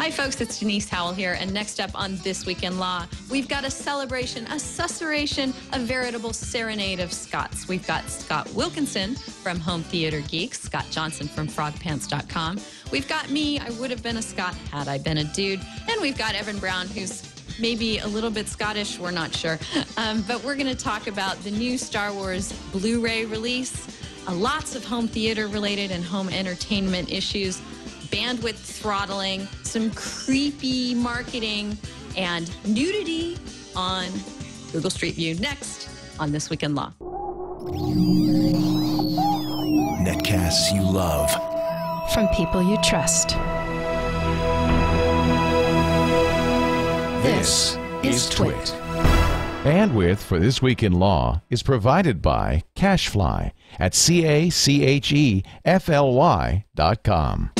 Hi, folks. It's Denise Howell here. And next up on This Week in Law, we've got a celebration, a susurration, a veritable serenade of Scots. We've got Scott Wilkinson from Home Theater Geeks, Scott Johnson from frogpants.com. We've got me. I would have been a Scot had I been a dude. And we've got Evan Brown, who's maybe a little bit Scottish. We're not sure. But we're going to talk about the new Star Wars Blu-ray release, lots of home theater related and home entertainment issues, bandwidth throttling, some creepy marketing, and nudity on Google Street View. Next on This Week in Law. Netcasts you love. From people you trust. This is TWiL. Bandwidth for This Week in Law is provided by Cachefly at CACHEFLY.com.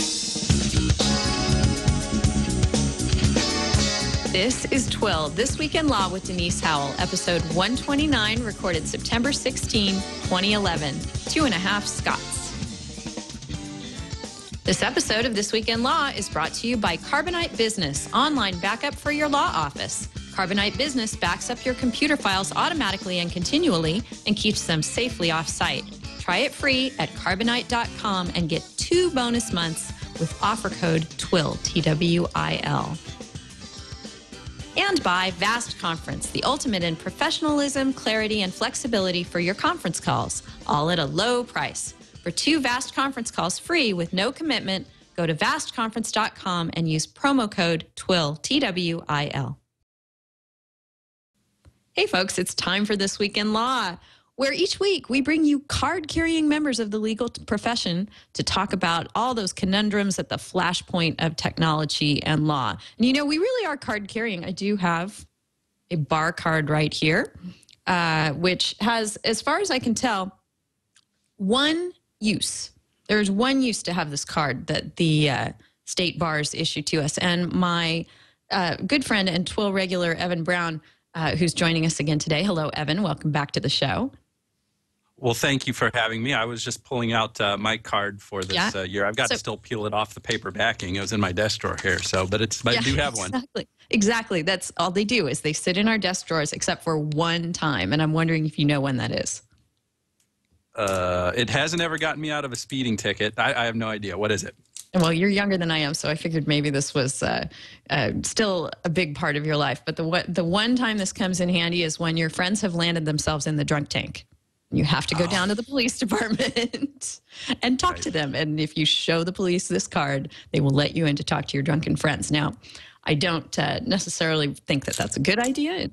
This is TWiL, This Week in Law with Denise Howell, episode 129, recorded September 16, 2011. 2.5 Scots. This episode of This Week in Law is brought to you by Carbonite Business, online backup for your law office. Carbonite Business backs up your computer files automatically and continually and keeps them safely off-site. Try it free at carbonite.com and get 2 bonus months with offer code TWiL, TWiL. And by Vast Conference, the ultimate in professionalism, clarity, and flexibility for your conference calls, all at a low price. For 2 Vast Conference calls free with no commitment, go to vastconference.com and use promo code TWiL, TWiL. Hey folks, it's time for This Week in Law, where each week we bring you card-carrying members of the legal profession to talk about all those conundrums at the flashpoint of technology and law. And you know, we really are card-carrying. I do have a bar card right here, which has, as far as I can tell, one use. There's one use to have this card that the state bars issue to us. And my good friend and TWiL regular, Evan Brown, who's joining us again today. Hello, Evan. Welcome back to the show. Well, thank you for having me. I was just pulling out my card for this year. I've got to still peel it off the paper backing. It was in my desk drawer here, but I do have one. Exactly. That's all they do is they sit in our desk drawers, except for one time. And I'm wondering if you know when that is. It hasn't ever gotten me out of a speeding ticket. I have no idea. What is it? Well, you're younger than I am, so I figured maybe this was still a big part of your life. But the one time this comes in handy is when your friends have landed themselves in the drunk tank. You have to go down to the police department and talk to them. And if you show the police this card, they will let you in to talk to your drunken friends. Now, I don't necessarily think that that's a good idea. It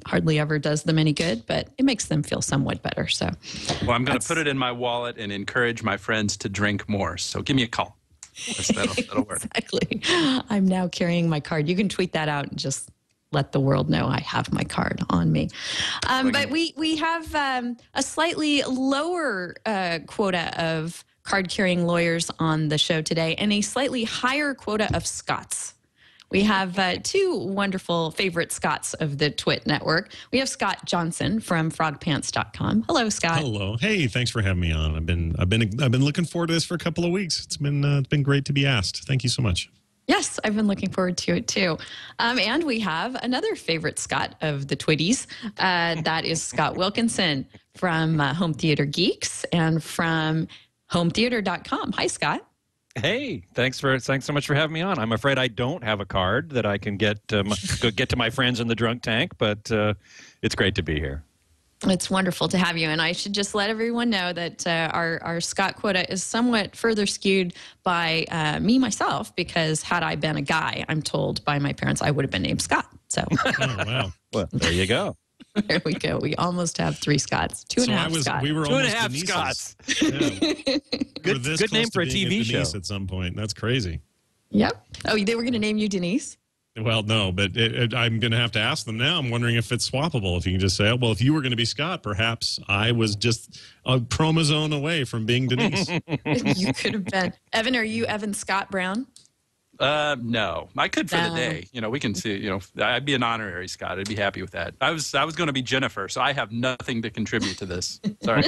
hardly ever does them any good, but it makes them feel somewhat better. So, well, I'm going to put it in my wallet and encourage my friends to drink more. So give me a call. That'll work. Exactly. I'm now carrying my card. You can tweet that out and just let the world know I have my card on me. But we have a slightly lower quota of card-carrying lawyers on the show today and a slightly higher quota of Scots. We have 2 wonderful favorite Scots of the TWiT network. We have Scott Johnson from frogpants.com. Hello, Scott. Hello. Hey, thanks for having me on. I've been looking forward to this for a couple of weeks. It's been great to be asked. Thank you so much. Yes, I've been looking forward to it too. And we have another favorite Scott of the Twitties. That is Scott Wilkinson from Home Theater Geeks and from hometheater.com. Hi, Scott. Hey, thanks so much for having me on. I'm afraid I don't have a card that I can get to my friends in the drunk tank, but it's great to be here. It's wonderful to have you. And I should just let everyone know that our Scott quota is somewhat further skewed by me, myself, because had I been a guy, I'm told by my parents I would have been named Scott. So, oh, wow. Well, there you go. There we go. We almost have 3 Scots. 2.5 Scots. We were 2.5 Denise's. Scots. Yeah. Good name for a TV show. Denise at some point. That's crazy. Yep. Oh, they were going to name you Denise? Well, no, but I'm going to have to ask them now. I'm wondering if it's swappable. If you can just say, oh, well, if you were going to be Scott, perhaps I was just a chromosome away from being Denise. You could have been. Evan, are you Evan Scott Brown? No, I could for the day. You know, we can see. You know, I'd be an honorary Scott. I'd be happy with that. I was going to be Jennifer, so I have nothing to contribute to this. Sorry.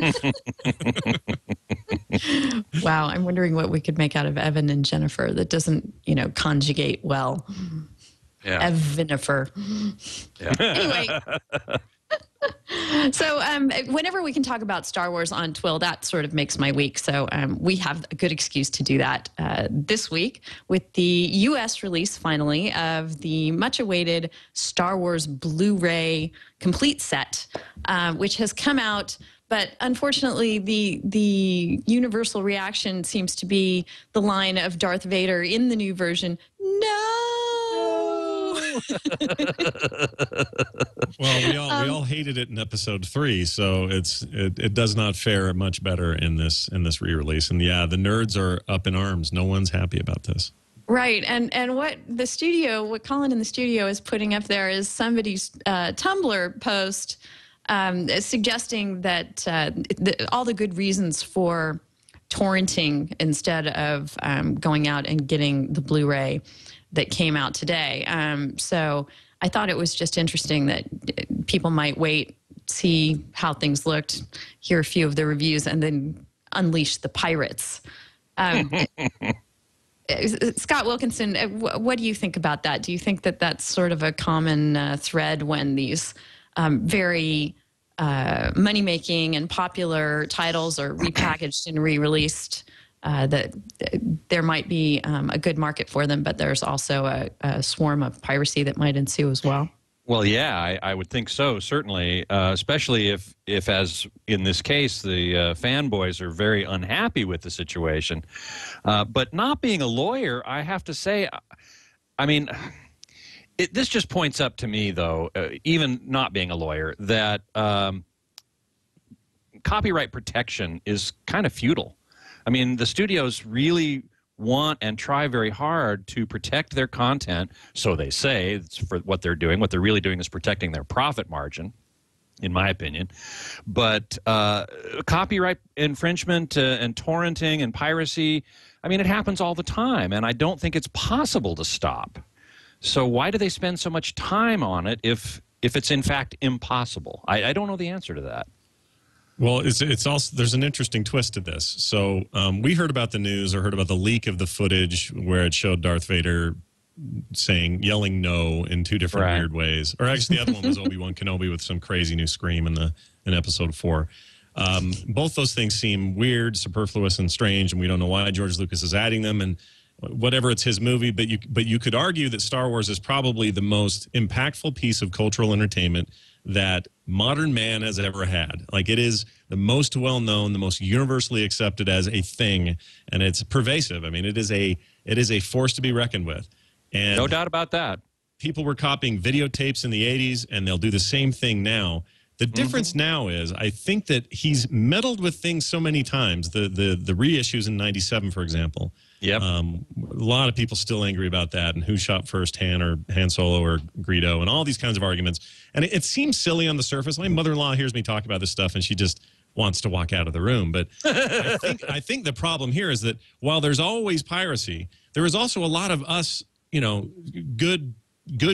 Wow, I'm wondering what we could make out of Evan and Jennifer that doesn't, you know, conjugate well. Yeah. Evanifer. Yeah. Anyway. So whenever we can talk about Star Wars on TWiL, that sort of makes my week. So we have a good excuse to do that this week with the U.S. release, finally, of the much-awaited Star Wars Blu-ray complete set, which has come out. But unfortunately, the universal reaction seems to be the line of Darth Vader in the new version, no! Well, we all hated it in episode 3, so it does not fare much better in this re-release. And yeah, the nerds are up in arms. No one's happy about this. Right, and what Colin in the studio is putting up there is somebody's Tumblr post suggesting that all the good reasons for torrenting instead of going out and getting the Blu-ray that came out today. So I thought it was just interesting that people might wait, see how things looked, hear a few of the reviews, and then unleash the pirates. Scott Wilkinson, what do you think about that? Do you think that that's sort of a common thread when these very money-making and popular titles are repackaged and re-released, that there might be a good market for them, but there's also a swarm of piracy that might ensue as well? Well, yeah, I would think so, certainly, especially if, as in this case, the fanboys are very unhappy with the situation. But not being a lawyer, I have to say, I mean, this just points up to me, though, even not being a lawyer, that copyright protection is kind of futile. I mean, the studios really want and try very hard to protect their content, so they say. It's for what they're doing. What they're really doing is protecting their profit margin, in my opinion. But copyright infringement and torrenting and piracy, I mean, it happens all the time, and I don't think it's possible to stop. So why do they spend so much time on it if it's in fact impossible? I don't know the answer to that. Well, it's also, there's an interesting twist to this. So we heard about the news or heard about the leak of the footage where it showed Darth Vader yelling no in 2 different weird ways. Or actually, the other one was Obi-Wan Kenobi with some crazy new scream in episode 4. Both those things seem weird, superfluous, and strange, and we don't know why George Lucas is adding them. And whatever, it's his movie, but you could argue that Star Wars is probably the most impactful piece of cultural entertainment that modern man has ever had. Like, it is the most well-known, the most universally accepted as a thing, and it's pervasive. I mean, it is a force to be reckoned with. And no doubt about that. People were copying videotapes in the 80s, and they'll do the same thing now. The difference now is, I think that he's meddled with things so many times. The reissues in '97, for example. Yep. A lot of people still angry about that, and who shot first, Han Solo or Greedo, and all these kinds of arguments. And it seems silly on the surface. My mother-in-law hears me talk about this stuff, and she just wants to walk out of the room. But I think the problem here is that while there's always piracy, there is also a lot of us, you know, good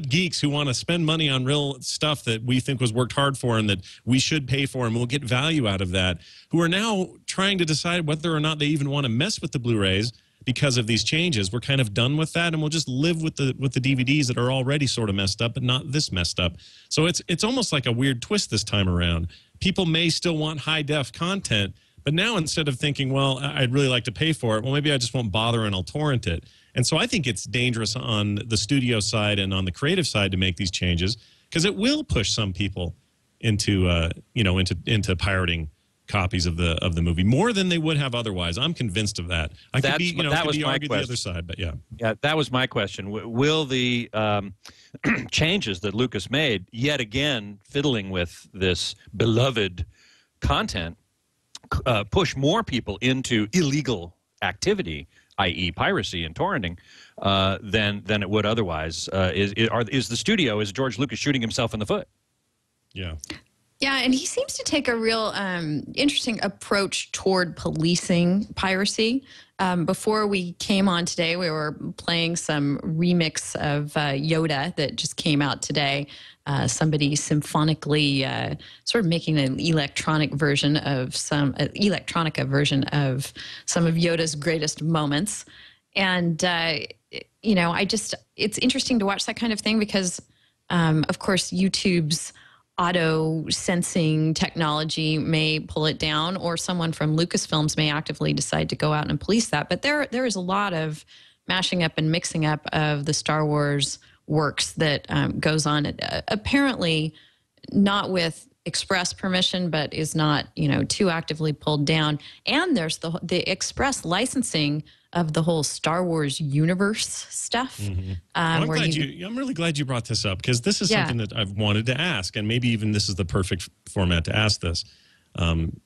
geeks who want to spend money on real stuff that we think was worked hard for and that we should pay for and we'll get value out of that, who are now trying to decide whether or not they even want to mess with the Blu-rays because of these changes. We're kind of done with that, and we'll just live with the DVDs that are already sort of messed up, but not this messed up. So it's almost like a weird twist this time around. People may still want high-def content, but now instead of thinking, well, I'd really like to pay for it, well, maybe I just won't bother and I'll torrent it. And so I think it's dangerous on the studio side and on the creative side to make these changes, because it will push some people into into pirating copies of the movie more than they would have otherwise. I'm convinced of that. That was my question. The other side, but yeah, that was my question. Will the changes that Lucas made, yet again fiddling with this beloved content, push more people into illegal activity, i.e. piracy and torrenting, than it would otherwise? Is the studio, is George Lucas shooting himself in the foot? Yeah. Yeah, and he seems to take a real interesting approach toward policing piracy. Before we came on today, we were playing some remix of Yoda that just came out today. Somebody symphonically sort of making an electronica version of some of Yoda's greatest moments. And, you know, it's interesting to watch that kind of thing because, of course, YouTube's auto sensing technology may pull it down, or someone from Lucasfilms may actively decide to go out and police that. But there is a lot of mashing up and mixing up of the Star Wars works that goes on, apparently not with express permission, but is not, you know, too actively pulled down. And there's the express licensing of the whole Star Wars universe stuff. Mm-hmm. I'm really glad you brought this up, because this is something that I've wanted to ask, and maybe even this is the perfect format to ask this,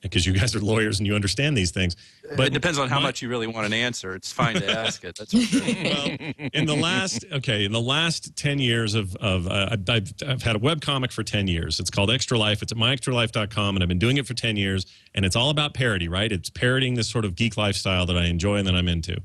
because you guys are lawyers and you understand these things. But it depends on how much you really want an answer. It's fine to ask it. That's okay. Well, in the last 10 years I've had a webcomic for 10 years. It's called Extra Life. It's at myextralife.com, and I've been doing it for 10 years. And it's all about parody, right? It's parodying this sort of geek lifestyle that I enjoy and that I'm into.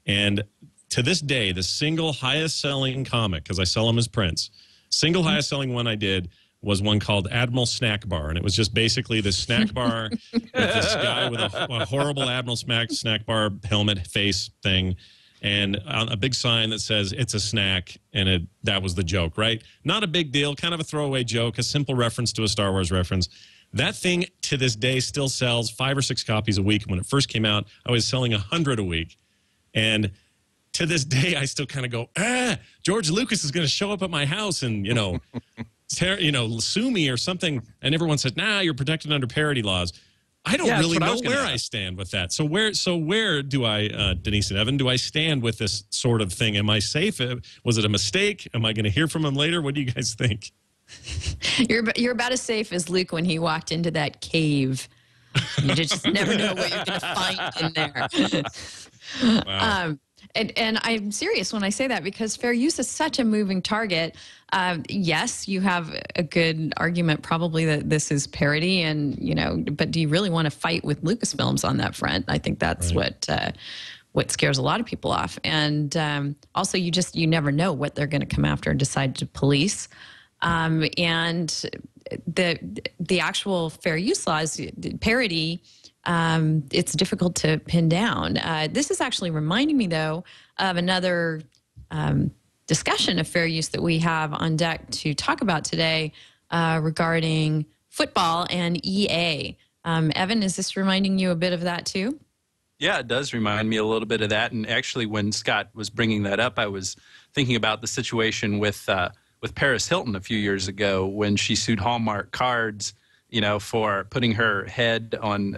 And to this day, the single highest selling comic, because I sell them as prints, single highest selling one I did was one called Admiral Snack Bar. And it was just basically this snack bar with this guy with a horrible Admiral Snack Bar helmet face thing, and a big sign that says it's a snack, and that was the joke, right? Not a big deal, kind of a throwaway joke, a simple reference to a Star Wars reference. That thing to this day still sells 5 or 6 copies a week. When it first came out, I was selling 100 a week. And to this day, I still kind of go, George Lucas is going to show up at my house and, sue me or something. And everyone said, nah, you're protected under parody laws. I don't really know where I stand with that. So where do I, Denise and Evan, do I stand with this sort of thing? Am I safe? Was it a mistake? Am I going to hear from him later? What do you guys think? You're about as safe as Luke when he walked into that cave. You just never know what you're going to find in there. Wow. And I'm serious when I say that, because fair use is such a moving target. Yes, you have a good argument probably that this is parody, and but do you really want to fight with Lucasfilms on that front? I think that's what scares a lot of people off. And also, you never know what they're going to come after and decide to police. And the actual fair use laws, parody, it's difficult to pin down. This is actually reminding me, though, of another discussion of fair use that we have on deck to talk about today regarding football and EA. Evan, is this reminding you a bit of that, too? Yeah, it does remind me a little bit of that. And actually, when Scott was bringing that up, I was thinking about the situation with Paris Hilton a few years ago when she sued Hallmark Cards, for putting her head on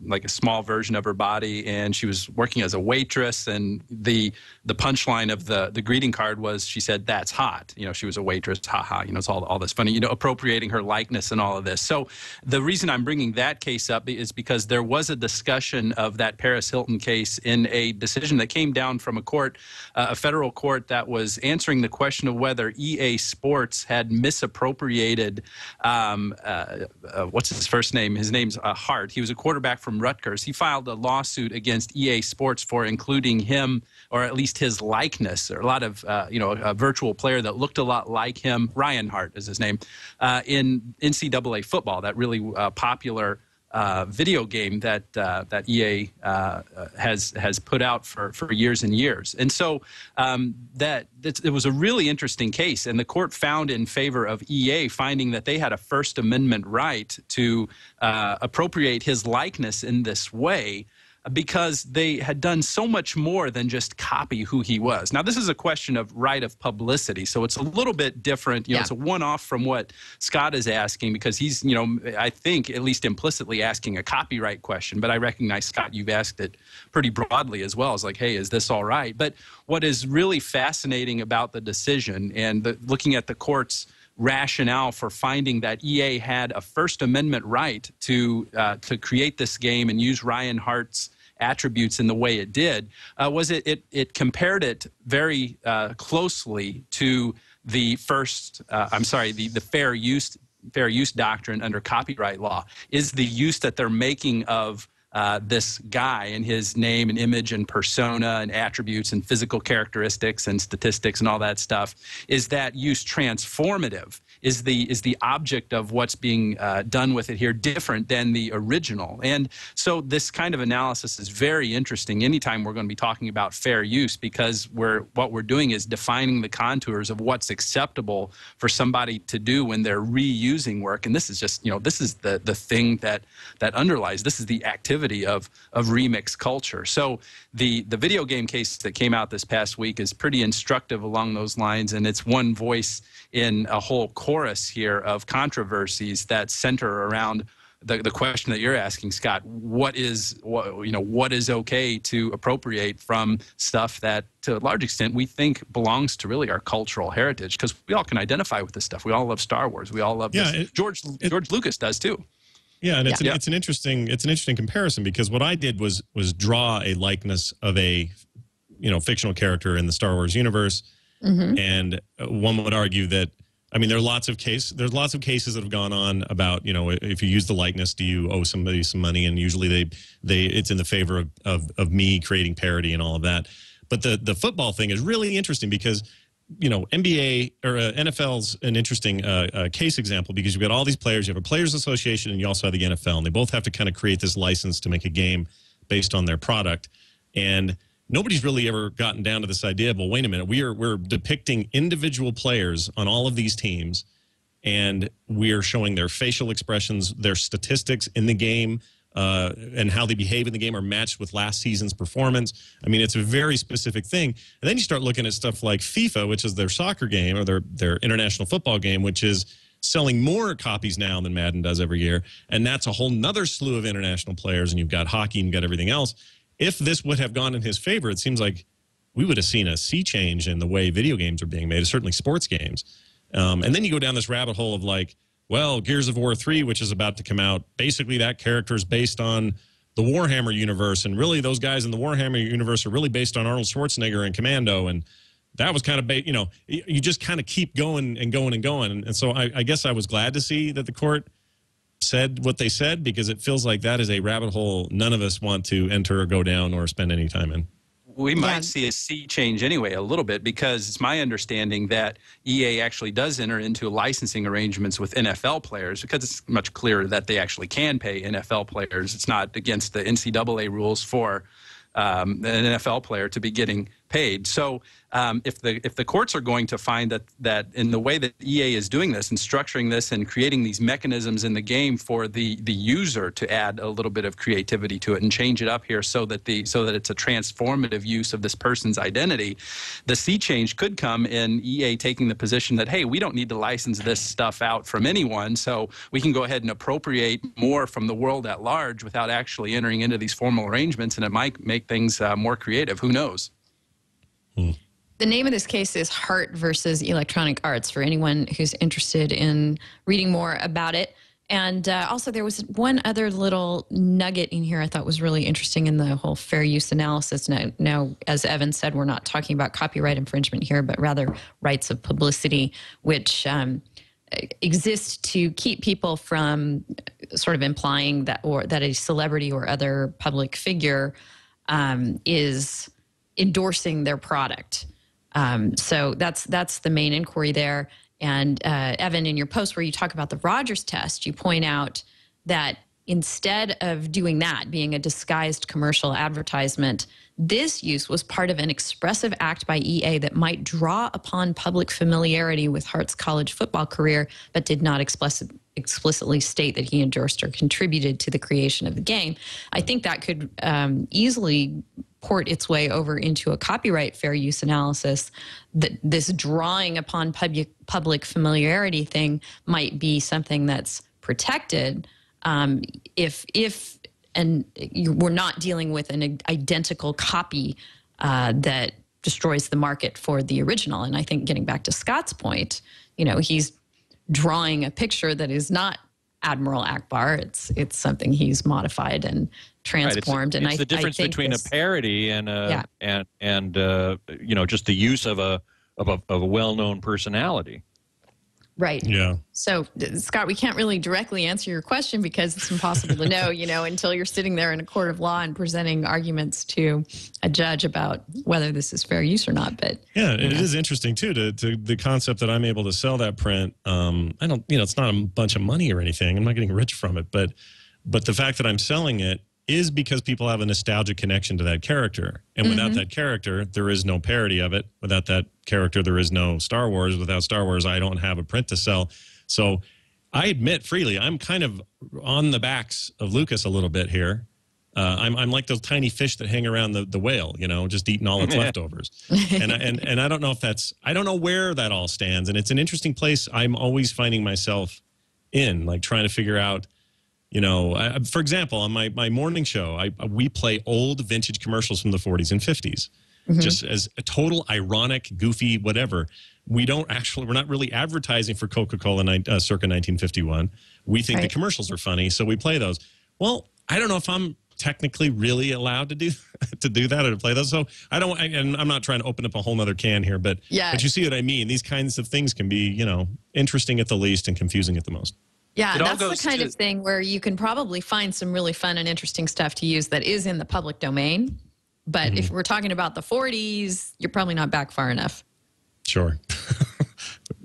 like a small version of her body, and she was working as a waitress, and the punchline of the greeting card was, she said, "That's hot." She was a waitress, haha. It's all this funny, appropriating her likeness and all of this. So the reason I'm bringing that case up is because there was a discussion of that Paris Hilton case in a decision that came down from a court, a federal court, that was answering the question of whether EA Sports had misappropriated what's his first name? His name's Hart. He was a quarterback from Rutgers. He filed a lawsuit against EA Sports for including him, or at least his likeness, or a lot of, a virtual player that looked a lot like him. Ryan Hart is his name, in NCAA football, that really popular video game that EA has put out for years and years. And so it was a really interesting case, and the court found in favor of EA, finding that they had a First Amendment right to appropriate his likeness in this way, because they had done so much more than just copy who he was. Now, this is a question of right of publicity, so it's a little bit different. It's a one-off from what Scott is asking, because he's, I think, at least implicitly asking a copyright question. But I recognize, Scott, you've asked it pretty broadly as well. It's like, hey, is this all right? But what is really fascinating about the decision, and looking at the court's rationale for finding that EA had a First Amendment right to create this game and use Ryan Hart's attributes in the way it did, was it compared it very closely to the fair use fair use doctrine under copyright law is the use that they're making of this guy and his name and image and persona and attributes and physical characteristics and statistics and all that stuff. Is that use transformative? Is the object of what's being done with it here different than the original? And so this kind of analysis is very interesting anytime we're going to be talking about fair use, because what we're doing is defining the contours of what's acceptable for somebody to do when they're reusing work. And this is just, this is the thing that underlies, this is the activity of remix culture. So the video game case that came out this past week is pretty instructive along those lines, and it's one voice in a whole chorus here of controversies that center around the question that you're asking, Scott. What is okay to appropriate from stuff that, to a large extent, we think belongs to really our cultural heritage? Because we all can identify with this stuff. We all love Star Wars. We all love this. George Lucas does too. Yeah, and it's an interesting comparison, because what I did was draw a likeness of a fictional character in the Star Wars universe. Mm-hmm. And one would argue that, I mean, there's lots of cases that have gone on about, if you use the likeness, do you owe somebody some money? And usually it's in the favor of me creating parody and all of that. But the football thing is really interesting because, NBA or NFL's an interesting case example, because you've got all these players. You have a players association and you also have the NFL, and they both have to kind of create this license to make a game based on their product. And nobody's really ever gotten down to this idea of, well, wait a minute, we're depicting individual players on all of these teams, and we're showing their facial expressions, their statistics in the game, and how they behave in the game are matched with last season's performance. I mean, it's a very specific thing. And then you start looking at stuff like FIFA, which is their soccer game, or their international football game, which is selling more copies now than Madden does every year. And that's a whole nother slew of international players, and you've got hockey and you've got everything else. If this would have gone in his favor, it seems like we would have seen a sea change in the way video games are being made, certainly sports games. And then you go down this rabbit hole of like, well, Gears of War 3, which is about to come out, basically that character is based on the Warhammer universe, and really those guys in the Warhammer universe are really based on Arnold Schwarzenegger and Commando, and that was kind of, you just kind of keep going and going and going. And so I guess I was glad to see that the court said what they said, because it feels like that is a rabbit hole none of us want to enter or go down or spend any time in. We might see a sea change anyway a little bit, because it's my understanding that EA actually does enter into licensing arrangements with NFL players, because it's much clearer that they actually can pay NFL players. It's not against the NCAA rules for an NFL player to be getting paid. So if the courts are going to find that in the way that EA is doing this and structuring this and creating these mechanisms in the game for the user to add a little bit of creativity to it and change it up here so that it's a transformative use of this person's identity, the sea change could come in EA taking the position that, hey, we don't need to license this stuff out from anyone, so we can go ahead and appropriate more from the world at large without actually entering into these formal arrangements, and it might make things more creative. Who knows? The name of this case is Heart versus Electronic Arts, for anyone who's interested in reading more about it. And also there was one other little nugget in here I thought was really interesting in the whole fair use analysis. Now, as Evan said, we're not talking about copyright infringement here, but rather rights of publicity, which exist to keep people from sort of implying that a celebrity or other public figure is endorsing their product. So that's the main inquiry there. And Evan, in your post where you talk about the Rogers test, you point out that instead of doing that, being a disguised commercial advertisement, this use was part of an expressive act by EA that might draw upon public familiarity with Hart's college football career, but did not explicitly state that he endorsed or contributed to the creation of the game. I think that could easily port its way over into a copyright fair use analysis. That this drawing upon public familiarity thing might be something that's protected if we're not dealing with an identical copy that destroys the market for the original. And I think, getting back to Scott's point, he's drawing a picture that is not Admiral Akbar. It's something he's modified and transformed. Right. It's the difference between a parody and just the use of a well-known personality. Right. Yeah. So, Scott, we can't really directly answer your question because it's impossible to know, until you're sitting there in a court of law and presenting arguments to a judge about whether this is fair use or not. But yeah, it is interesting too to the concept that I'm able to sell that print. I don't, it's not a bunch of money or anything. I'm not getting rich from it, but the fact that I'm selling it is because people have a nostalgic connection to that character. And without that character, there is no parody of it. Without that character, there is no Star Wars. Without Star Wars, I don't have a print to sell. So I admit freely, I'm kind of on the backs of Lucas a little bit here. I'm like those tiny fish that hang around the whale, just eating all its leftovers. And I don't know if I don't know where that all stands. And it's an interesting place I'm always finding myself in, like trying to figure out, for example, on my morning show, we play old vintage commercials from the 40s and 50s, just as a total ironic, goofy, whatever. We're not really advertising for Coca-Cola circa 1951. We think the commercials are funny, so we play those. Well, I don't know if I'm technically really allowed to do that or to play those. So and I'm not trying to open up a whole nother can here, but you see what I mean. These kinds of things can be, interesting at the least and confusing at the most. Yeah, that's the kind of thing where you can probably find some really fun and interesting stuff to use that is in the public domain. But if we're talking about the 40s, you're probably not back far enough. Sure.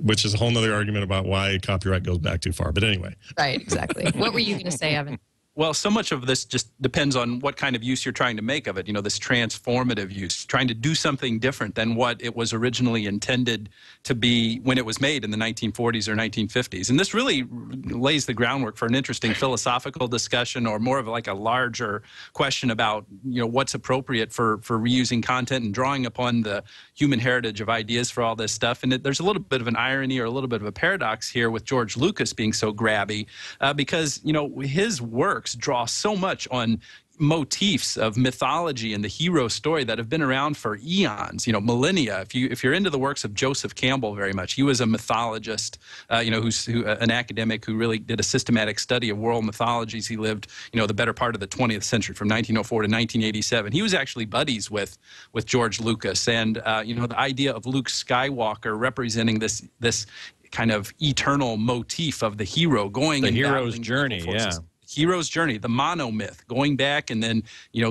Which is a whole nother argument about why copyright goes back too far. But anyway. Right, exactly. What were you going to say, Evan? Well, so much of this just depends on what kind of use you're trying to make of it. This transformative use, trying to do something different than what it was originally intended to be when it was made in the 1940s or 1950s. And this really lays the groundwork for an interesting philosophical discussion, or more of like a larger question about, what's appropriate for reusing content and drawing upon the human heritage of ideas for all this stuff. And there's a little bit of an irony or a little bit of a paradox here with George Lucas being so grabby because, his work draw so much on motifs of mythology and the hero story that have been around for eons, millennia. If you're into the works of Joseph Campbell very much, he was a mythologist, who's an academic who really did a systematic study of world mythologies. He lived, the better part of the 20th century from 1904 to 1987. He was actually buddies with George Lucas, and the idea of Luke Skywalker representing this kind of eternal motif of the hero going the hero's journey, hero's journey, the monomyth, going back and then,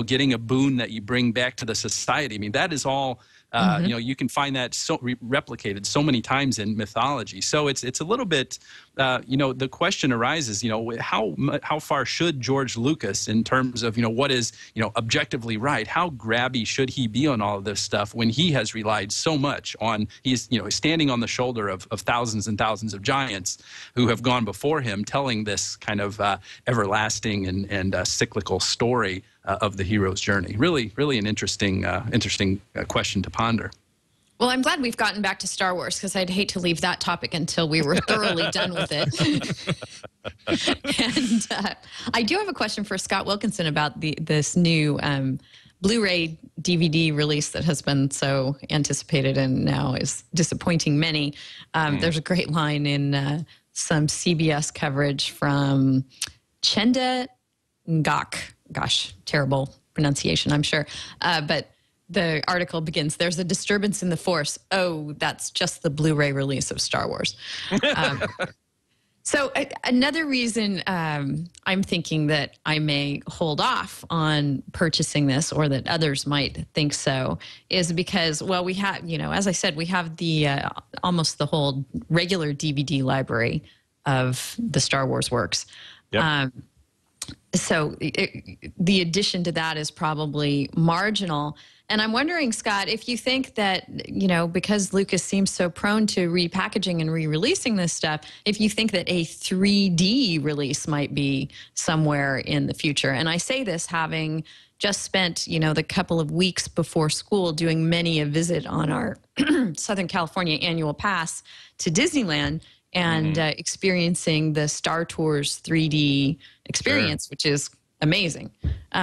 getting a boon that you bring back to the society. I mean, that is all, you can find that replicated so many times in mythology. So it's a little bit, the question arises, how far should George Lucas, in terms of, what is, objectively right, how grabby should he be on all of this stuff when he has relied so much on, he's standing on the shoulder of thousands and thousands of giants who have gone before him, telling this kind of everlasting and cyclical story of the hero's journey. Really, really an interesting question to ponder. Well, I'm glad we've gotten back to Star Wars, because I'd hate to leave that topic until we were thoroughly done with it. And I do have a question for Scott Wilkinson about this new Blu-ray DVD release that has been so anticipated and now is disappointing many. There's a great line in some CBS coverage from Chenda Ngak. Gosh, terrible pronunciation, I'm sure. But the article begins, "There's a disturbance in the Force. Oh, that's just the Blu-ray release of Star Wars." So another reason I'm thinking that I may hold off on purchasing this, or that others might think so, is because, well, we have, as I said, we have the almost the whole regular DVD library of the Star Wars works. Yep. So the addition to that is probably marginal. And I'm wondering, Scott, if you think that, because Lucas seems so prone to repackaging and re-releasing this stuff, if you think that a 3D release might be somewhere in the future. And I say this having just spent, the couple of weeks before school doing many a visit on our Southern California annual pass to Disneyland, and experiencing the Star Tours 3D experience, which is amazing.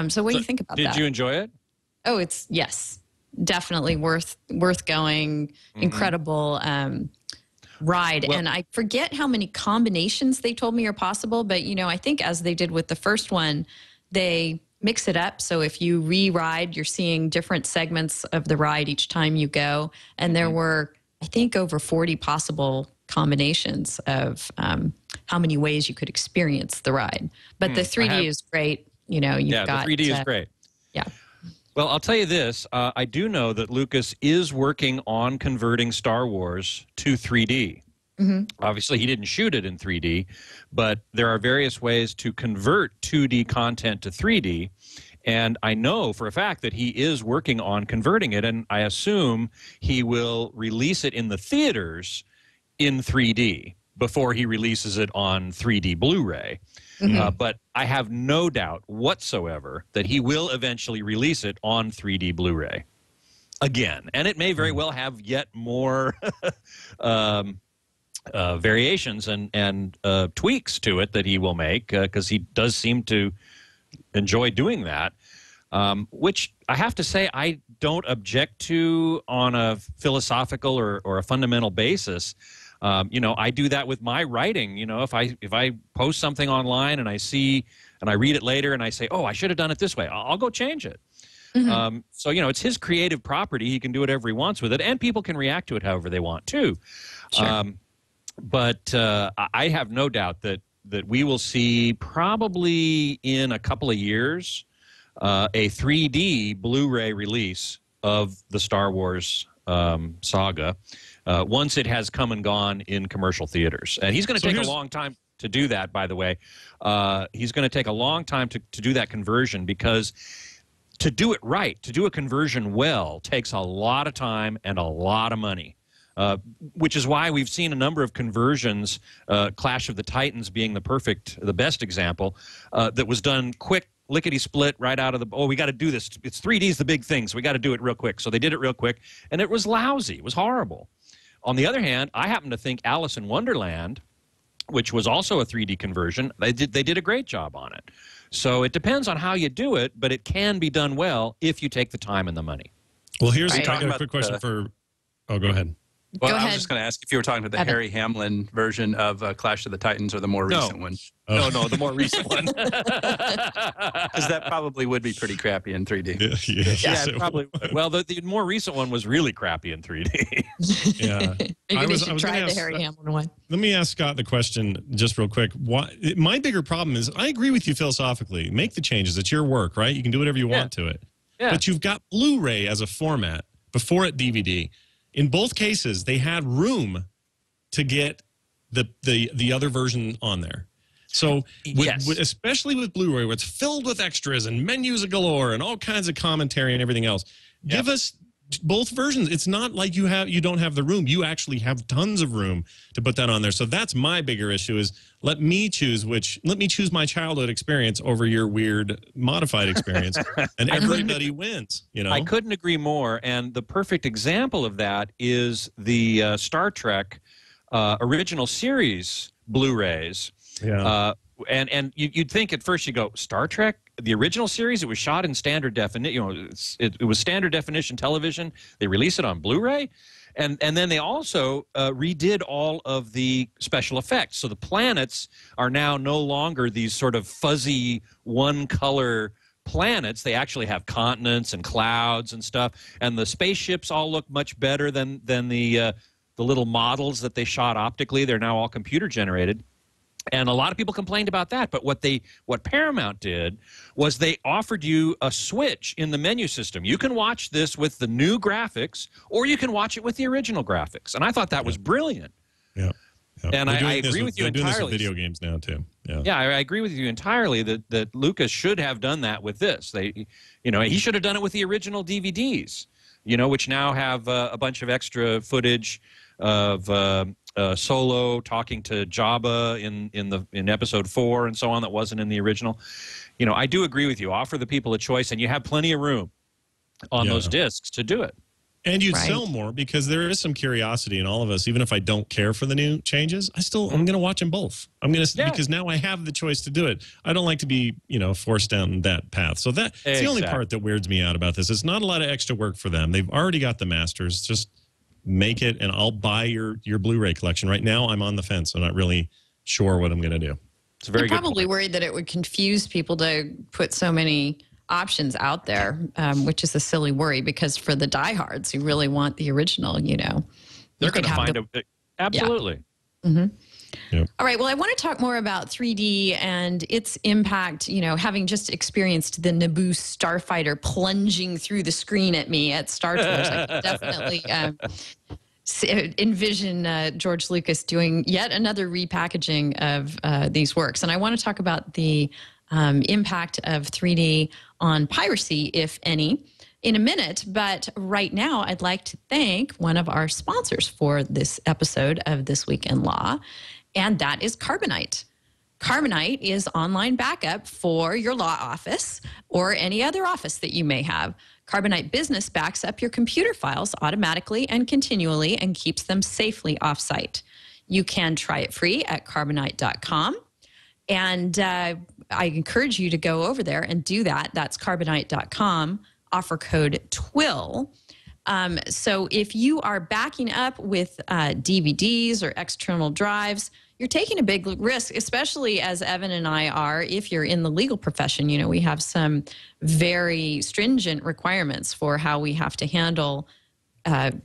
So what do you think about that? Did you enjoy it? Oh, yes, definitely worth going. Incredible ride. Well, and I forget how many combinations they told me are possible, but I think as they did with the first one, they mix it up. So if you re-ride, you're seeing different segments of the ride each time you go. And there were, I think, over 40 possible combinations of how many ways you could experience the ride. But the 3D is great. You know, you've got the 3D is great. Yeah. Well, I'll tell you this. I do know that Lucas is working on converting Star Wars to 3D. Obviously, he didn't shoot it in 3D, but there are various ways to convert 2D content to 3D. And I know for a fact that he is working on converting it, and I assume he will release it in the theaters in 3D before he releases it on 3D Blu-ray. But I have no doubt whatsoever that he will eventually release it on 3D Blu-ray again. And it may very well have yet more variations and tweaks to it that he will make, because he does seem to enjoy doing that, which I have to say I don't object to on a philosophical or a fundamental basis. You know, I do that with my writing. You know, if I post something online and I see and I read it later and I say, oh, I should have done it this way, I'll go change it. So, you know, it's his creative property. He can do whatever he wants with it, and people can react to it however they want too. Sure. But I have no doubt that we will see probably in a couple of years a 3D Blu-ray release of the Star Wars saga once it has come and gone in commercial theaters. And he's going to take a long time to do that, by the way. He's going to take a long time to do that conversion, because to do it right, to do a conversion well, takes a lot of time and a lot of money. Which is why we've seen a number of conversions, Clash of the Titans being the best example, that was done quick, lickety-split, right out of the, oh, we got to do this. It's 3D's the big thing, so we got to do it real quick. So they did it real quick, and it was lousy. It was horrible. On the other hand, I happen to think Alice in Wonderland, which was also a 3D conversion, they did a great job on it. So it depends on how you do it, but it can be done well if you take the time and the money. Well, here's a quick question for, oh, go ahead. Well, I was just going to ask if you were talking about the Harry Hamlin version of Clash of the Titans or the more recent one. No, the more recent one. Because that probably would be pretty crappy in 3D. Yeah, it probably would. Well, the more recent one was really crappy in 3D. Yeah. Maybe they should try the Harry Hamlin one. Let me ask Scott the question just real quick. My bigger problem is, I agree with you philosophically. Make the changes. It's your work, right? You can do whatever you want to it. Yeah. But you've got Blu-ray as a format before it DVD. In both cases, they had room to get the other version on there. So, especially with Blu-ray, where it's filled with extras and menus galore and all kinds of commentary and everything else, give us both versions. It's not like you don't have the room. You actually have tons of room to put that on there. So that's my bigger issue, is let me choose my childhood experience over your weird modified experience, and everybody wins. You know, I couldn't agree more. And the perfect example of that is the Star Trek original series Blu-rays. Yeah. And you'd think at first, you go, Star Trek, the original series, it was shot in standard definition. You know, it was standard definition television. They released it on Blu-ray, and then they also redid all of the special effects. So the planets are now no longer these sort of fuzzy one-color planets. They actually have continents and clouds and stuff. And the spaceships all look much better than the little models that they shot optically. They're now all computer generated. And a lot of people complained about that, but what Paramount did was they offered you a switch in the menu system. You can watch this with the new graphics, or you can watch it with the original graphics. And I thought that was brilliant. Yeah. And I agree with you entirely. They're doing this with video games now too. Yeah, I agree with you entirely that Lucas should have done that with this. He should have done it with the original DVDs, which now have a bunch of extra footage of Solo talking to Jabba in episode 4 and so on that wasn't in the original. I do agree with you. Offer the people a choice, and you have plenty of room on those discs to do it. And you'd sell more, because there is some curiosity in all of us. Even if I don't care for the new changes, I'm going to watch them both. Because now I have the choice to do it. I don't like to be, forced down that path. So that's the only part that weirds me out about this. It's not a lot of extra work for them. They've already got the masters. Just make it, and I'll buy your Blu-ray collection. Right now, I'm on the fence. I'm not really sure what I'm going to do. It's a very good probably point. Worried that it would confuse people to put so many options out there, which is a silly worry, because for the diehards who really want the original, they're going to find it. Absolutely. Yep. All right. Well, I want to talk more about 3D and its impact, you know, having just experienced the Naboo starfighter plunging through the screen at me at Star Tours. I can definitely envision George Lucas doing yet another repackaging of these works. And I want to talk about the impact of 3D on piracy, if any, in a minute. But right now, I'd like to thank one of our sponsors for this episode of This Week in Law, and that is Carbonite. Carbonite is online backup for your law office or any other office that you may have. Carbonite Business backs up your computer files automatically and continually and keeps them safely offsite. You can try it free at carbonite.com. And I encourage you to go over there and do that. That's carbonite.com, offer code TWiL. So if you are backing up with DVDs or external drives, you're taking a big risk, especially as Evan and I are, if you're in the legal profession. You know, we have some very stringent requirements for how we have to handle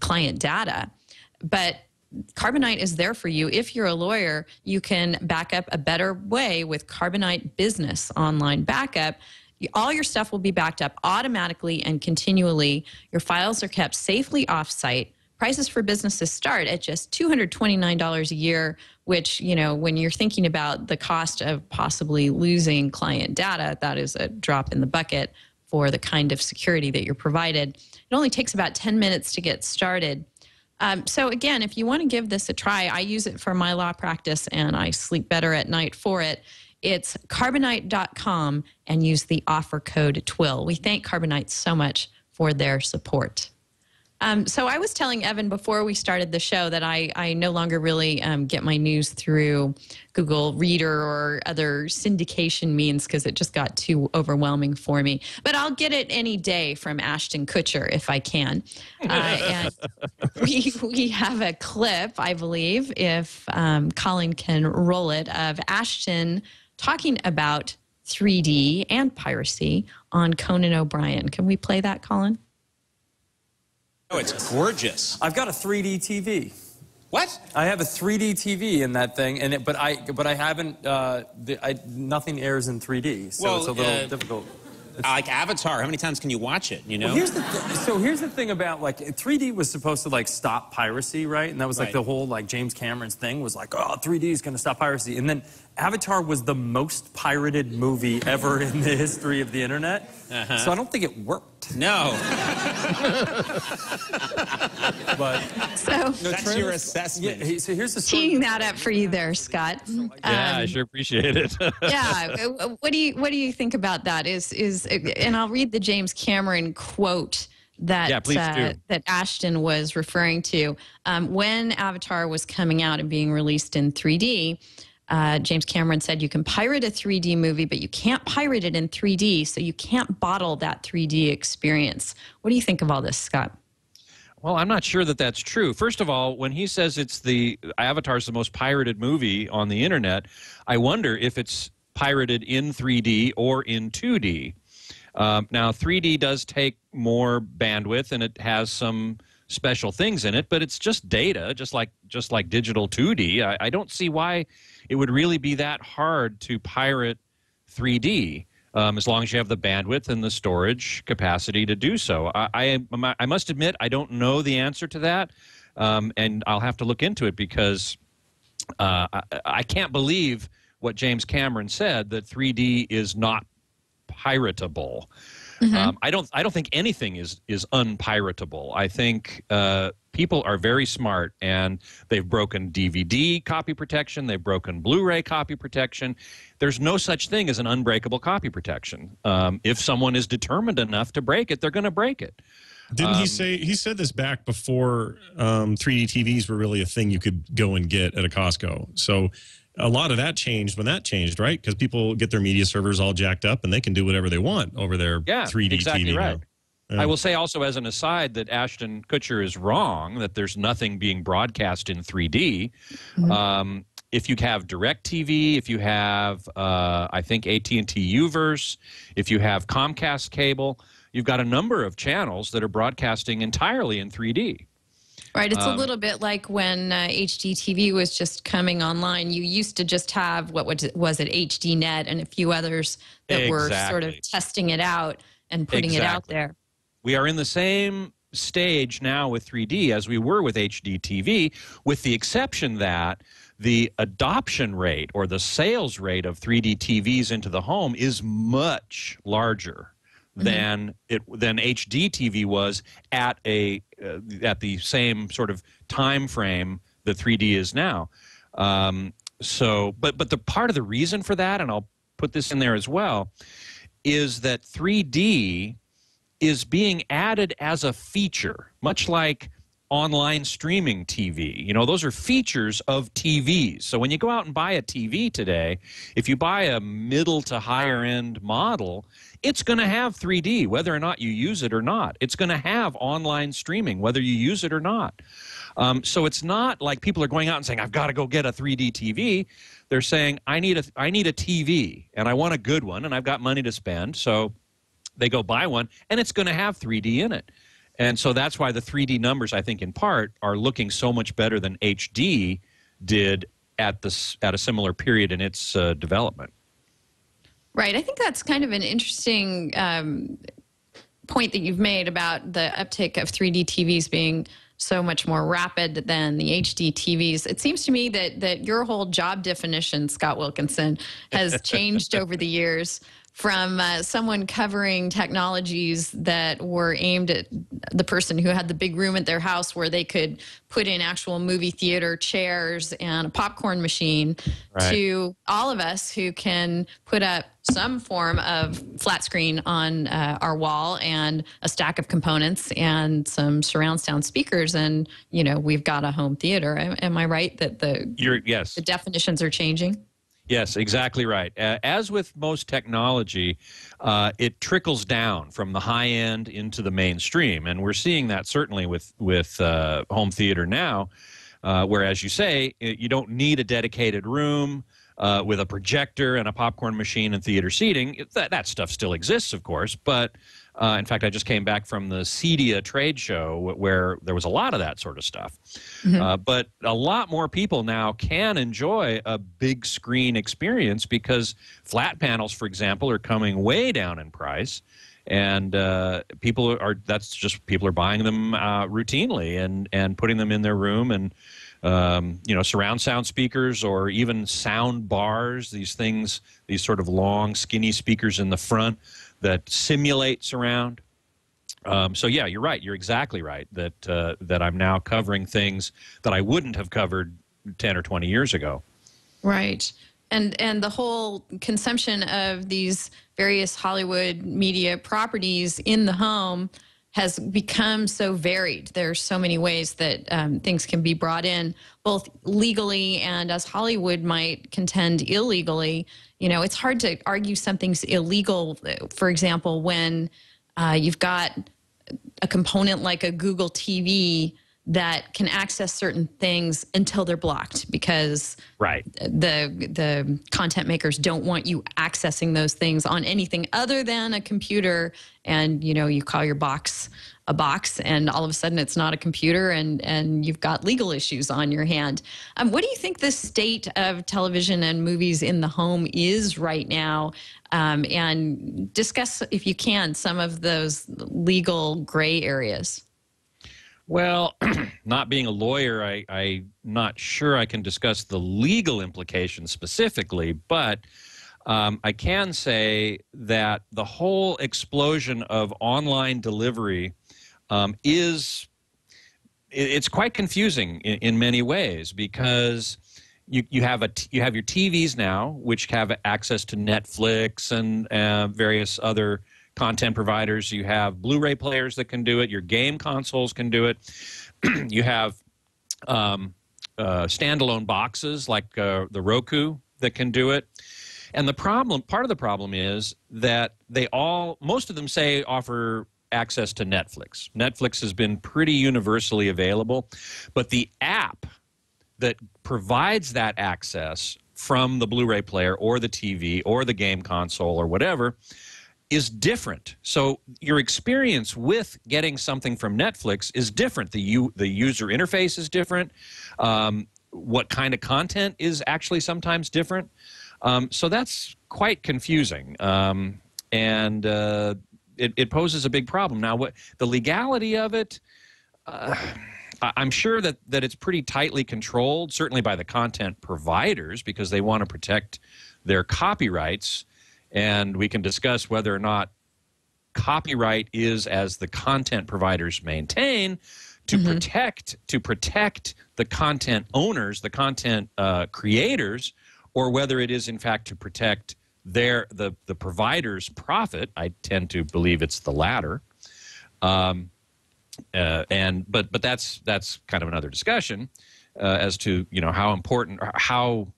client data. But Carbonite is there for you. If you're a lawyer, you can back up a better way with Carbonite Business online backup. All your stuff will be backed up automatically and continually. Your files are kept safely offsite. Prices for businesses start at just $229 a year, which, you know, when you're thinking about the cost of possibly losing client data, that is a drop in the bucket for the kind of security that you're provided. It only takes about 10 minutes to get started. So again, if you want to give this a try, I use it for my law practice and I sleep better at night for it. It's carbonite.com and use the offer code TWiL. We thank Carbonite so much for their support. So I was telling Evan before we started the show that I no longer really get my news through Google Reader or other syndication means because it just got too overwhelming for me. But I'll get it any day from Ashton Kutcher if I can. And we have a clip, I believe, if Colin can roll it, of Ashton talking about 3D and piracy on Conan O'Brien. Can we play that, Colin? Oh, it's gorgeous. I've got a 3D TV. What? I have a 3D TV in that thing, and but I haven't. Nothing airs in 3D, so it's a little difficult. Like Avatar, how many times can you watch it? You know. Well, here's the thing about, like, 3D was supposed to, like, stop piracy, right? And that was like the whole, like, James Cameron's thing was like, oh, 3D is going to stop piracy, and then Avatar was the most pirated movie ever in the history of the internet. So I don't think it worked. No. But so that's your assessment. Yeah, so here's the story. Teeing that up for you there, Scott. Yeah, I sure appreciate it. Yeah, what do you think about that? And I'll read the James Cameron quote that that Ashton was referring to when Avatar was coming out and being released in 3D. James Cameron said you can pirate a 3D movie, but you can't pirate it in 3D, so you can't bottle that 3D experience. What do you think of all this, Scott? Well, I'm not sure that that's true. First of all, when he says Avatar's the most pirated movie on the internet, I wonder if it's pirated in 3D or in 2D. Now, 3D does take more bandwidth, and it has some special things in it, but it's just data, just like digital 2D. I don't see why it would really be that hard to pirate 3D, as long as you have the bandwidth and the storage capacity to do so. I must admit, I don't know the answer to that, and I'll have to look into it because I can't believe what James Cameron said, that 3D is not piratable. I don't think anything is unpiratable. I think people are very smart, and they've broken DVD copy protection. They've broken Blu-ray copy protection. There's no such thing as an unbreakable copy protection. If someone is determined enough to break it, they're going to break it. Didn't he said this back before 3D TVs were really a thing you could go and get at a Costco. So a lot of that changed when that changed, right? Because people get their media servers all jacked up and they can do whatever they want over their 3D exactly TV right. now. Yeah. I will say also as an aside that Ashton Kutcher is wrong, that there's nothing being broadcast in 3D. If you have DirecTV, if you have, I think, AT&T Uverse, if you have Comcast cable, you've got a number of channels that are broadcasting entirely in 3D. Right. It's a little bit like when HDTV was just coming online. You used to just have, what was it, HDNet and a few others that were sort of testing it out and putting it out there. We are in the same stage now with 3D as we were with HDTV, with the exception that the adoption rate or the sales rate of 3D TVs into the home is much larger than HD TV was at the same sort of time frame that 3D is now. But the part of the reason for that, and I'll put this in there as well, is that 3D is being added as a feature, much like online streaming TV. You know, those are features of TVs. So when you go out and buy a TV today, if you buy a middle to higher end model, it's going to have 3D, whether or not you use it or not. It's going to have online streaming, whether you use it or not. So it's not like people are going out and saying, I've got to go get a 3D TV. They're saying, I need a TV, and I want a good one, and I've got money to spend. So they go buy one, and it's going to have 3D in it. And so that's why the 3D numbers, I think, in part, are looking so much better than HD did at a similar period in its development. Right. I think that's kind of an interesting point that you've made about the uptick of 3D TVs being so much more rapid than the HD TVs. It seems to me that your whole job definition, Scott Wilkinson, has changed over the years from someone covering technologies that were aimed at the person who had the big room at their house where they could put in actual movie theater chairs and a popcorn machine, to all of us who can put up some form of flat screen on our wall and a stack of components and some surround sound speakers, and you know, we've got a home theater. Am I right that the definitions are changing? Yes, exactly right. As with most technology, it trickles down from the high end into the mainstream, and we're seeing that certainly with home theater now, where, as you say, you don't need a dedicated room with a projector and a popcorn machine and theater seating. That stuff still exists, of course, but in fact, I just came back from the CEDIA trade show where there was a lot of that sort of stuff. But a lot more people now can enjoy a big screen experience because flat panels, for example, are coming way down in price. And people are buying them routinely and putting them in their room, and you know, surround sound speakers or even sound bars, these sort of long, skinny speakers in the front that simulate surround. So yeah, you're right. You're exactly right that I'm now covering things that I wouldn't have covered 10 or 20 years ago. Right. And the whole consumption of these various Hollywood media properties in the home has become so varied. There are so many ways that things can be brought in, both legally and, as Hollywood might contend, illegally. You know, it's hard to argue something's illegal, for example, when you've got a component like a Google TV that can access certain things until they're blocked because the content makers don't want you accessing those things on anything other than a computer. And, you know, you call your box a box and all of a sudden it's not a computer, and you've got legal issues on your hand. What do you think the state of television and movies in the home is right now? And discuss, if you can, some of those legal gray areas. Well, not being a lawyer, I'm not sure I can discuss the legal implications specifically, but I can say that the whole explosion of online delivery it's quite confusing in many ways, because you have your TVs now, which have access to Netflix and various other content providers. You have Blu-ray players that can do it. Your game consoles can do it. You have standalone boxes like the Roku that can do it. And part of the problem is that most of them say offer access to Netflix. Netflix has been pretty universally available, but the app that provides that access from the Blu-ray player or the TV or the game console or whatever is different. So your experience with getting something from Netflix is different. The user interface is different. What kind of content is actually sometimes different. So that's quite confusing. And it poses a big problem. Now, the legality of it, I'm sure that it's pretty tightly controlled, certainly by the content providers, because they want to protect their copyrights. And we can discuss whether or not copyright is, as the content providers maintain, to protect the content owners, the content creators, or whether it is in fact to protect the provider's profit. I tend to believe it's the latter. But that's kind of another discussion as to how important or how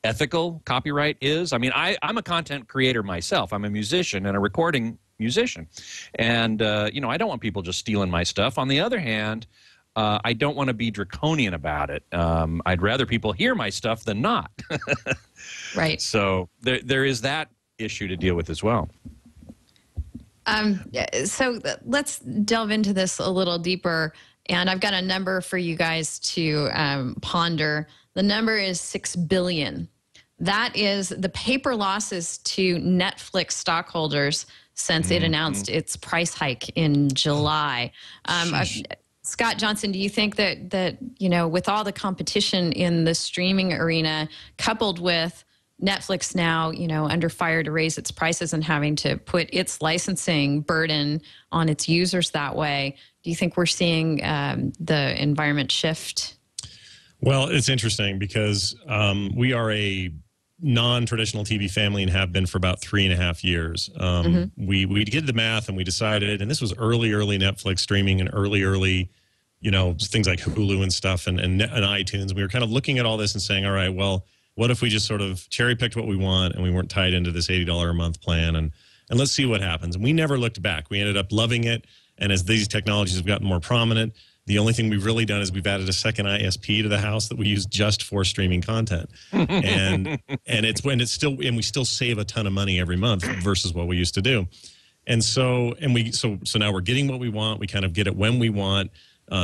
ethical copyright is. I mean, I'm a content creator myself. I'm a musician and a recording musician, and I don't want people just stealing my stuff. On the other hand, I don't want to be draconian about it. I'd rather people hear my stuff than not. Right. So there is that issue to deal with as well. So let's delve into this a little deeper. And I've got a number for you guys to ponder. The number is $6 billion. That is the paper losses to Netflix stockholders since it announced its price hike in July. Scott Johnson, do you think that with all the competition in the streaming arena, coupled with Netflix now, under fire to raise its prices and having to put its licensing burden on its users that way, do you think we're seeing the environment shift? Well, it's interesting because we are a non-traditional TV family and have been for about 3.5 years. We did the math and we decided, and this was early Netflix streaming and early, things like Hulu and stuff and iTunes. We were kind of looking at all this and saying, all right, well, what if we just sort of cherry-picked what we want and we weren't tied into this $80 a month plan, and let's see what happens. And we never looked back. We ended up loving it, and as these technologies have gotten more prominent, the only thing we've really done is we've added a second ISP to the house that we use just for streaming content, and we still save a ton of money every month versus what we used to do, and so now we're getting what we want. We kind of get it when we want.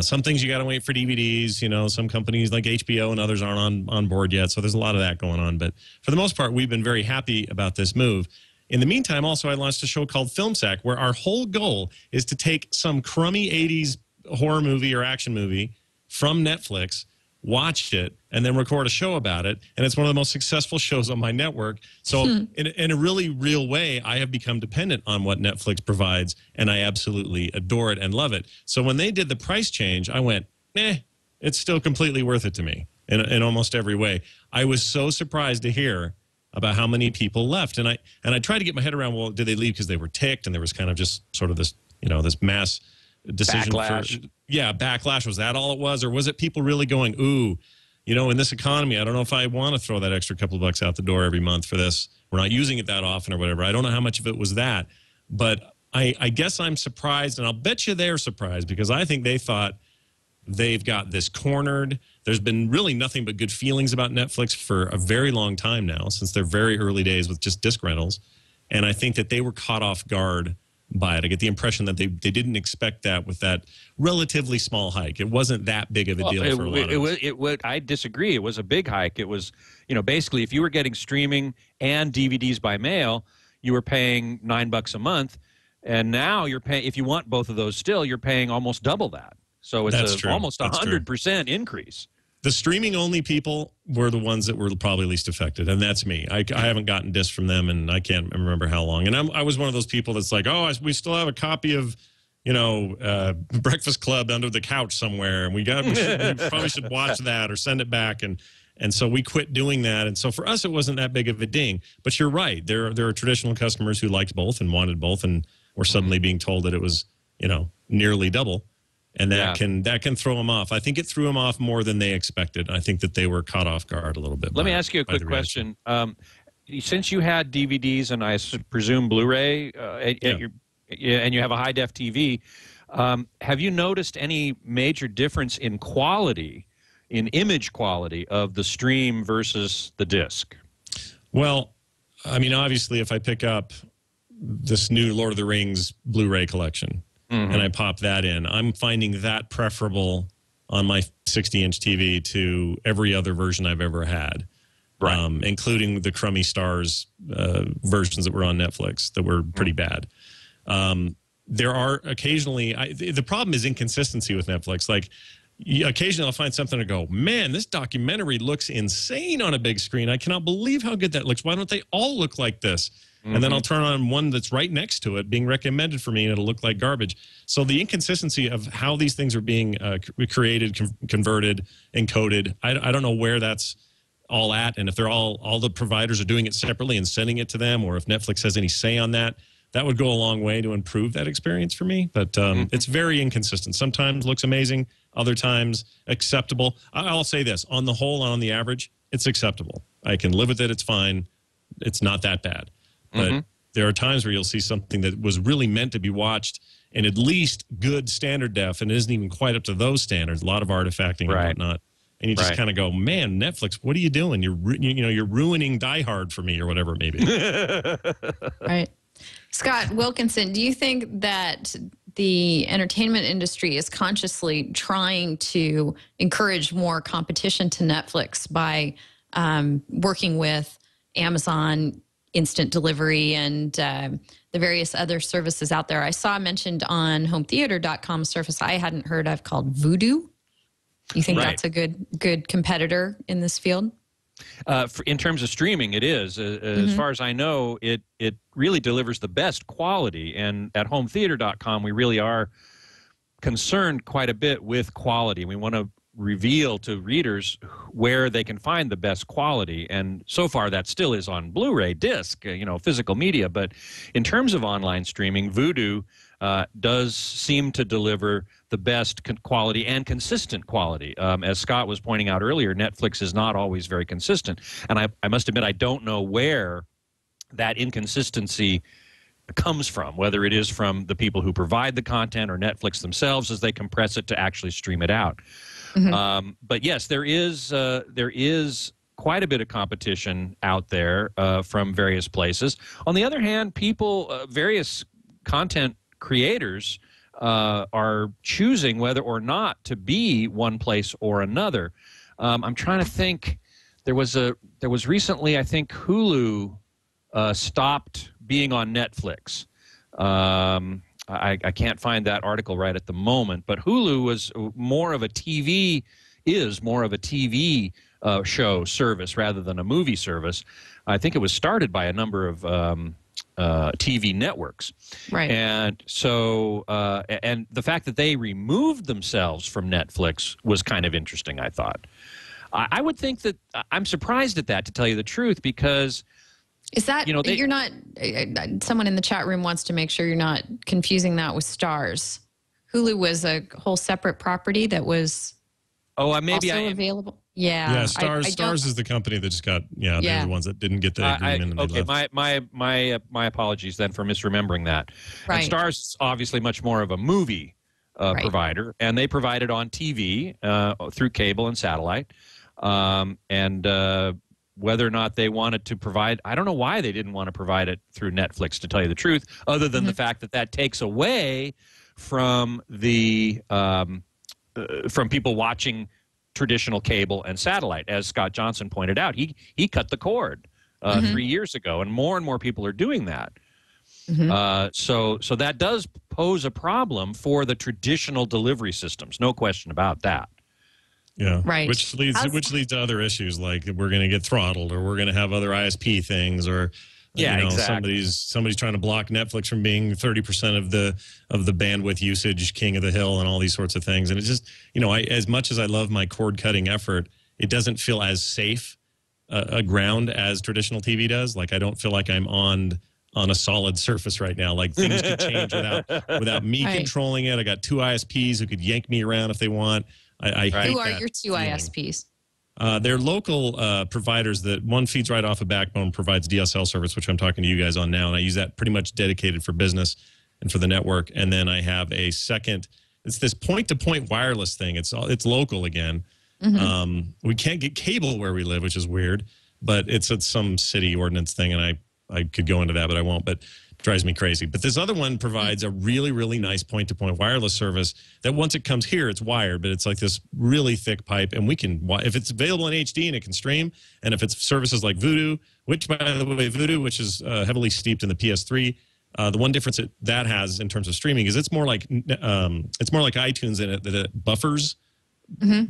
Some things you got to wait for DVDs. Some companies like HBO and others aren't on board yet, so there's a lot of that going on. But for the most part, we've been very happy about this move. In the meantime, also, I launched a show called Film Sack, where our whole goal is to take some crummy 80s horror movie or action movie from Netflix, watch it, and then record a show about it. And it's one of the most successful shows on my network. So in a really real way, I have become dependent on what Netflix provides, and I absolutely adore it and love it. So when they did the price change, I went, it's still completely worth it to me in almost every way. I was so surprised to hear about how many people left. And I tried to get my head around, well, did they leave because they were ticked and there was kind of just sort of this, this mass decision backlash. Was that all it was, or was it people really going, ooh, in this economy, I don't know if I want to throw that extra couple of bucks out the door every month for this. We're not using it that often or whatever. I don't know how much of it was that, but I guess I'm surprised, and I'll bet you they're surprised, because I think they thought they've got this cornered. There's been really nothing but good feelings about Netflix for a very long time now, since their very early days with just disc rentals, and I think that they were caught off guard by it. I get the impression that they didn't expect that with that relatively small hike. It wasn't that big of a deal for a lot of us. I disagree. It was a big hike. It was, basically if you were getting streaming and DVDs by mail, you were paying $9 a month, and now you're paying, if you want both of those still, you're paying almost double that. So it's almost 100% increase. The streaming-only people were the ones that were probably least affected, and that's me. I haven't gotten discs from them, and I can't remember how long. And I was one of those people that's like, we still have a copy of, Breakfast Club under the couch somewhere, and we probably should watch that or send it back. And so we quit doing that. And so for us, it wasn't that big of a ding. But you're right. There are traditional customers who liked both and wanted both, and were suddenly being told that it was, nearly double. And that can throw them off. I think it threw them off more than they expected. I think that they were caught off guard a little bit. Let me ask you a quick question. Since you had DVDs and I presume Blu-ray, and you have a high-def TV, have you noticed any major difference in quality, in image quality of the stream versus the disc? Well, I mean, obviously, if I pick up this new Lord of the Rings Blu-ray collection, and I pop that in, I'm finding that preferable on my 60-inch TV to every other version I've ever had, including the crummy Stars versions that were on Netflix that were pretty bad. There are occasionally, the problem is inconsistency with Netflix. Like, occasionally I'll find something and go, man, this documentary looks insane on a big screen. I cannot believe how good that looks. Why don't they all look like this? And then I'll turn on one that's right next to it being recommended for me, and it'll look like garbage. So the inconsistency of how these things are being created, converted, encoded, I don't know where that's all at, and if they're all the providers are doing it separately and sending it to them, or if Netflix has any say on that. That would go a long way to improve that experience for me. But it's very inconsistent. Sometimes looks amazing, other times acceptable. I'll say this, on the whole, on the average, it's acceptable. I can live with it. It's fine. It's not that bad. But there are times where you'll see something that was really meant to be watched in at least good standard def, and it isn't even quite up to those standards. A lot of artifacting and whatnot. And you just kind of go, man, Netflix, what are you doing? You're ruining Die Hard for me, or whatever it may be. Right. Scott Wilkinson, do you think that the entertainment industry is consciously trying to encourage more competition to Netflix by working with Amazon Instant Delivery and the various other services out there? I saw mentioned on hometheater.com a service I hadn't heard of called Vudu. You think that's a good competitor in this field? In terms of streaming, it is. As far as I know, it really delivers the best quality. And at hometheater.com, we really are concerned quite a bit with quality. We want to reveal to readers where they can find the best quality. And so far, that still is on Blu-ray disc, physical media. But in terms of online streaming, Vudu does seem to deliver the best quality and consistent quality. As Scott was pointing out earlier, Netflix is not always very consistent. And I must admit, I don't know where that inconsistency comes from, whether it is from the people who provide the content or Netflix themselves as they compress it to actually stream it out. But yes, there is quite a bit of competition out there from various places. On the other hand, people, various content creators are choosing whether or not to be one place or another. I'm trying to think. There was recently, I think, Hulu stopped being on Netflix. I can't find that article right at the moment, but Hulu was more of a TV show service rather than a movie service. I think it was started by a number of TV networks. Right. And so, and the fact that they removed themselves from Netflix was kind of interesting, I thought. I would think that, I'm surprised at that, to tell you the truth, because is that, you're not, someone in the chat room wants to make sure you're not confusing that with Stars. Hulu was a whole separate property that was available. Yeah. Yeah, Stars is the company that just got, they're the ones that didn't get the agreement. Okay, my apologies then for misremembering that. Right. And Stars is obviously much more of a movie provider, and they provide it on TV through cable and satellite. Whether or not they wanted to provide, I don't know why they didn't want to provide it through Netflix, to tell you the truth, other than the fact that takes away from the from people watching traditional cable and satellite. As Scott Johnson pointed out, he cut the cord 3 years ago, and more people are doing that. So that does pose a problem for the traditional delivery systems, no question about that. Yeah, right. Which leads to other issues, like we're going to get throttled, or we're going to have other ISP things, or exactly. somebody's trying to block Netflix from being 30% of the bandwidth usage, king of the hill, and all these sorts of things. And it's just, as much as I love my cord cutting effort, it doesn't feel as safe a ground as traditional TV does. Like, I don't feel like I'm on a solid surface right now. Like, things could change without me controlling it. I got two ISPs who could yank me around if they want. I hate Who are that your two feeling. ISPs? They're local providers. That one feeds right off a backbone, provides DSL service, which I'm talking to you guys on now, and I use that pretty much dedicated for business and for the network. And then I have a second. It's this point-to-point wireless thing. It's local again. We can't get cable where we live, which is weird, but it's some city ordinance thing, and I could go into that, but I won't. But Drives me crazy. But this other one provides a really, really nice point-to-point wireless service that once it comes here, it's wired, but it's like this really thick pipe, and we can, if it's available in HD and it can stream, and if it's services like Vudu, which, by the way, Vudu, which is heavily steeped in the PS3, the one difference that has in terms of streaming is it's more like iTunes in it, that it buffers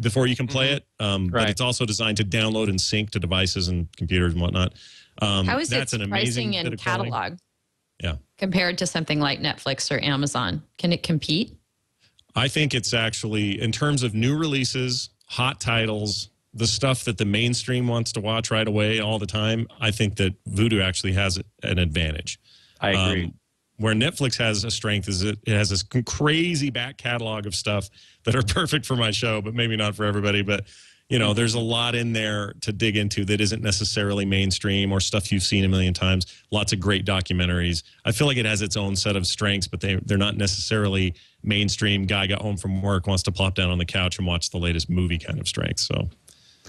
before you can play it, but it's also designed to download and sync to devices and computers and whatnot. How is that's its an amazing pricing bit and of quality. catalog? Yeah. Compared to something like Netflix or Amazon, can it compete? I think it's actually, in terms of new releases, hot titles, the stuff that the mainstream wants to watch right away all the time, I think that Vudu actually has an advantage. I agree. Where Netflix has a strength is it has this crazy back catalog of stuff that are perfect for my show, but maybe not for everybody. But, you know, there's a lot in there to dig into that isn't necessarily mainstream or stuff you've seen a million times. Lots of great documentaries. I feel like it has its own set of strengths, but they're not necessarily mainstream. Guy got home from work, wants to plop down on the couch and watch the latest movie kind of strength. So,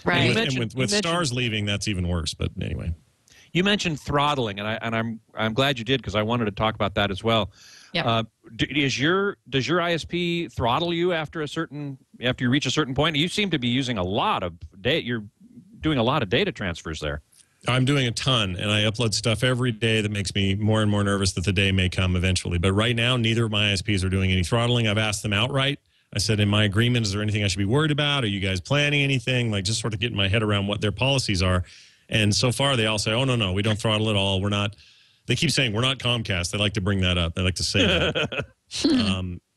right. And with Stars leaving, that's even worse. But anyway. You mentioned throttling, and I'm glad you did, because I wanted to talk about that as well. Yeah. Does your ISP throttle you after you reach a certain point? You seem to be using a lot of data. You're doing a lot of data transfers there. I'm doing a ton, and I upload stuff every day that makes me more and more nervous that the day may come eventually. But right now, neither of my ISPs are doing any throttling. I've asked them outright. I said, in my agreement, is there anything I should be worried about? Are you guys planning anything? Like, just sort of getting my head around what their policies are. And so far, they all say, oh, no, we don't throttle at all. We're not. They keep saying, we're not Comcast. They like to bring that up. They like to say that.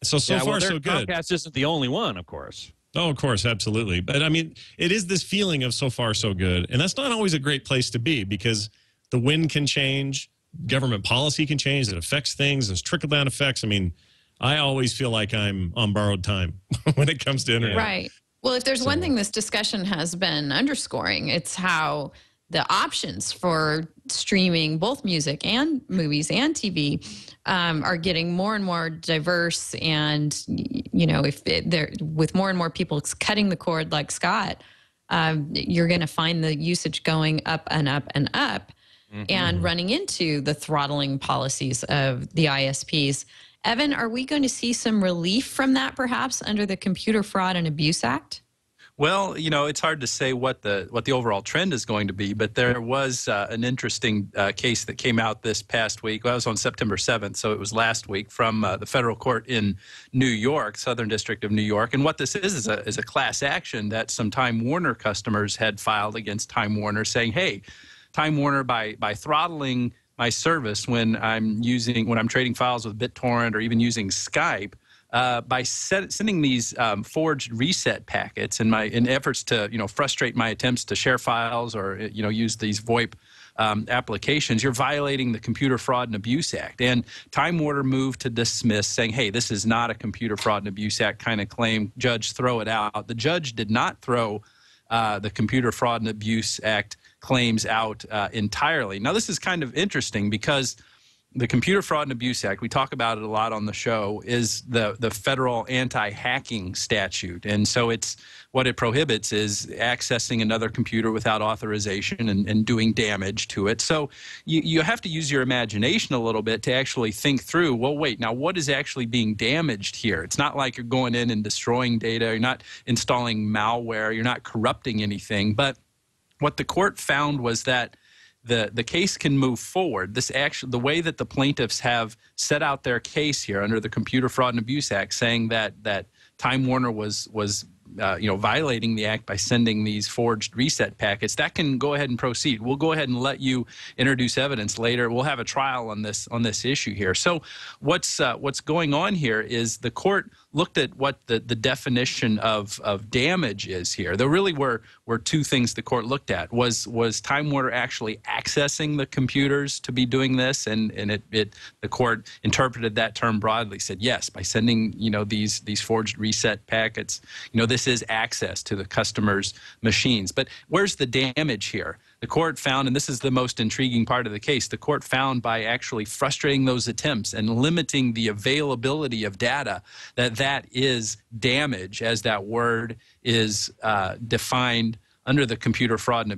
So far, so good. Comcast isn't the only one, of course. Oh, of course, absolutely. But, I mean, it is this feeling of so far, so good. And that's not always a great place to be, because the wind can change. Government policy can change. It affects things. There's trickle-down effects. I mean, I always feel like I'm on borrowed time when it comes to internet. Right. Well, if there's one thing this discussion has been underscoring, it's how the options for streaming both music and movies and TV are getting more and more diverse. And, you know, with more and more people cutting the cord like Scott, you're going to find the usage going up and up and up, and running into the throttling policies of the ISPs. Evan, are we going to see some relief from that perhaps under the Computer Fraud and Abuse Act? Well, you know, it's hard to say what the overall trend is going to be, but there was an interesting case that came out this past week. Well, it was on September 7th, so it was last week, from the federal court in New York, Southern District of New York. And what this is a class action that some Time Warner customers had filed against Time Warner, saying, hey, Time Warner, by throttling my service when I'm trading files with BitTorrent or even using Skype, by sending these forged reset packets in efforts to frustrate my attempts to share files or use these VoIP applications, you're violating the Computer Fraud and Abuse Act. And Time Warner moved to dismiss, saying, hey, this is not a Computer Fraud and Abuse Act kind of claim. Judge, throw it out. The judge did not throw the Computer Fraud and Abuse Act claims out entirely. Now, this is kind of interesting because the Computer Fraud and Abuse Act, we talk about it a lot on the show, is the federal anti-hacking statute. And so what it prohibits is accessing another computer without authorization and doing damage to it. So you have to use your imagination a little bit to actually think through, well, wait, now what is actually being damaged here? It's not like you're going in and destroying data. You're not installing malware. You're not corrupting anything. But what the court found was that the case can move forward. The way that the plaintiffs have set out their case here under the Computer Fraud and Abuse Act, saying that Time Warner was violating the act by sending these forged reset packets, that can go ahead and proceed. We'll go ahead and let you introduce evidence later. We'll have a trial on this issue here. So what's going on here is the court looked at what the definition of damage is here. There really were two things the court looked at. Was Time Warner actually accessing the computers to be doing this? And the court interpreted that term broadly, said yes, by sending these forged reset packets, this is access to the customer's machines. But where's the damage here? The court found, and this is the most intriguing part of the case, the court found by actually frustrating those attempts and limiting the availability of data that is damage, as that word is defined under the Computer Fraud and